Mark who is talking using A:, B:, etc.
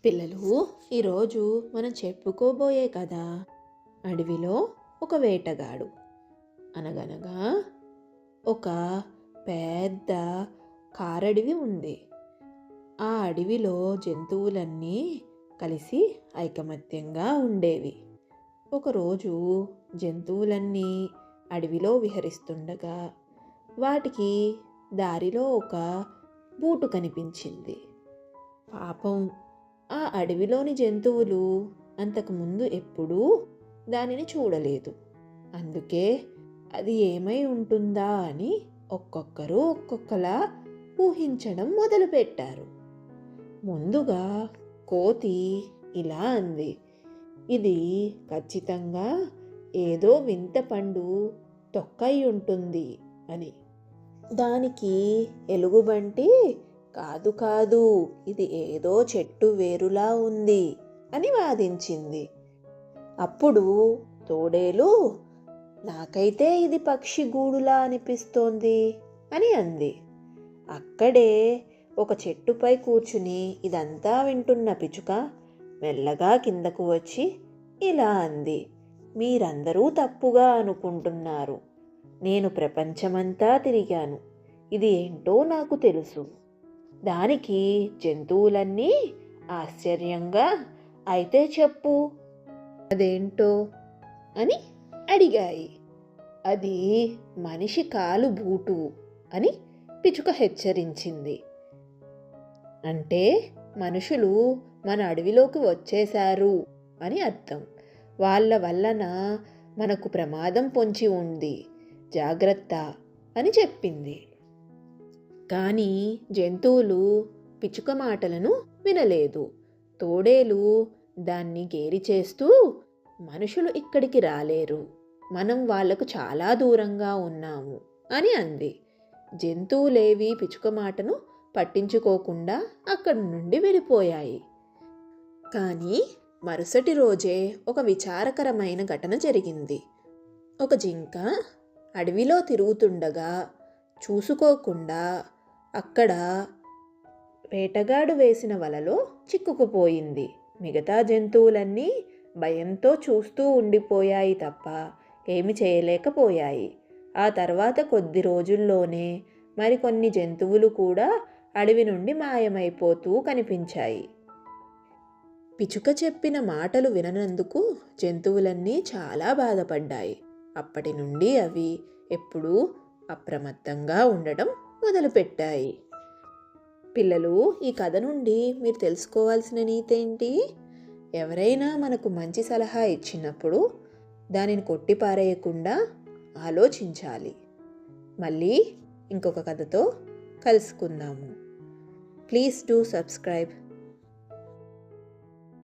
A: పిల్లలు, ఈరోజు మనం చెప్పుకోబోయే కథ అడవిలో ఒక వేటగాడు. అనగనగా ఒక పెద్ద కారడవి ఉంది. ఆ అడవిలో జంతువులన్నీ కలిసి ఐకమత్యంగా ఉండేవి. ఒకరోజు జంతువులన్నీ అడవిలో విహరిస్తుండగా వాటికి దారిలో ఒక బూటు కనిపించింది. పాపం, ఆ అడవిలోని జంతువులు అంతకుముందు ఎప్పుడూ దానిని చూడలేదు. అందుకే అది ఏమై ఉంటుందా అని ఒక్కొక్కరు ఒక్కొక్కలా ఊహించడం మొదలుపెట్టారు. ముందుగా కోతి ఇలా అంది, ఇది ఖచ్చితంగా ఏదో వింత పండు తొక్కై ఉంటుంది అని. దానికి ఎలుగుబంటి, కాదు కాదు, ఇది ఏదో చెట్టు వేరులా ఉంది అని వాదించింది. అప్పుడు తోడేలు, నాకైతే ఇది పక్షి గూడులా అనిపిస్తోంది అని అంది. అక్కడే ఒక చెట్టుపై కూర్చుని ఇదంతా వింటున్న పిచుక మెల్లగా కిందకు వచ్చి ఇలా అంది, మీరందరూ తప్పుగా అనుకుంటున్నారు. నేను ప్రపంచమంతా తిరిగాను. ఇది ఏంటో నాకు తెలుసు. దానికి జంతువులన్నీ ఆశ్చర్యంగా, అయితే చెప్పు, అదేంటో అని అడిగాయి. అది మనిషి కాలు బూటు అని పిచుక హెచ్చరించింది. అంటే మనుషులు మన అడవిలోకి వచ్చేశారు అని అర్థం. వాళ్ళ వలన మనకు ప్రమాదం పొంచి ఉంది, జాగ్రత్త అని చెప్పింది. కానీ జంతువులు పిచుక మాటలను వినలేదు. తోడేలు దాన్ని గేలి చేస్తూ, మనుషులు ఇక్కడికి రాలేరు, మనం వాళ్లకు చాలా దూరంగా ఉన్నాము అని అంది. జంతువులేవి పిచుక మాటను పట్టించుకోకుండా అక్కడి నుండి వెళ్ళిపోయాయి. కానీ మరుసటి రోజే ఒక విచారకరమైన ఘటన జరిగింది. ఒక జింక అడవిలో తిరుగుతుండగా చూసుకోకుండా అక్కడ వేటగాడు వేసిన వలలో చిక్కుకుపోయింది. మిగతా జంతువులన్నీ భయంతో చూస్తూ ఉండిపోయాయి తప్ప ఏమి చేయలేకపోయాయి. ఆ తర్వాత కొద్ది రోజుల్లోనే మరికొన్ని జంతువులు కూడా అడవి నుండి మాయమైపోతూ కనిపించాయి. పిచుక చెప్పిన మాటలు విననందుకు జంతువులన్నీ చాలా బాధపడ్డాయి. అప్పటి నుండి అవి ఎప్పుడూ అప్రమత్తంగా ఉండడం మొదలుపెట్టాయి. పిల్లలు, ఈ కథ నుండి మీరు తెలుసుకోవాల్సిన నీతి ఏంటి? ఎవరైనా మనకు మంచి సలహా ఇచ్చినప్పుడు దానిని కొట్టిపారేయకుండా ఆలోచించాలి. మళ్ళీ ఇంకొక కథతో కలుసుకుందాము. Please do subscribe.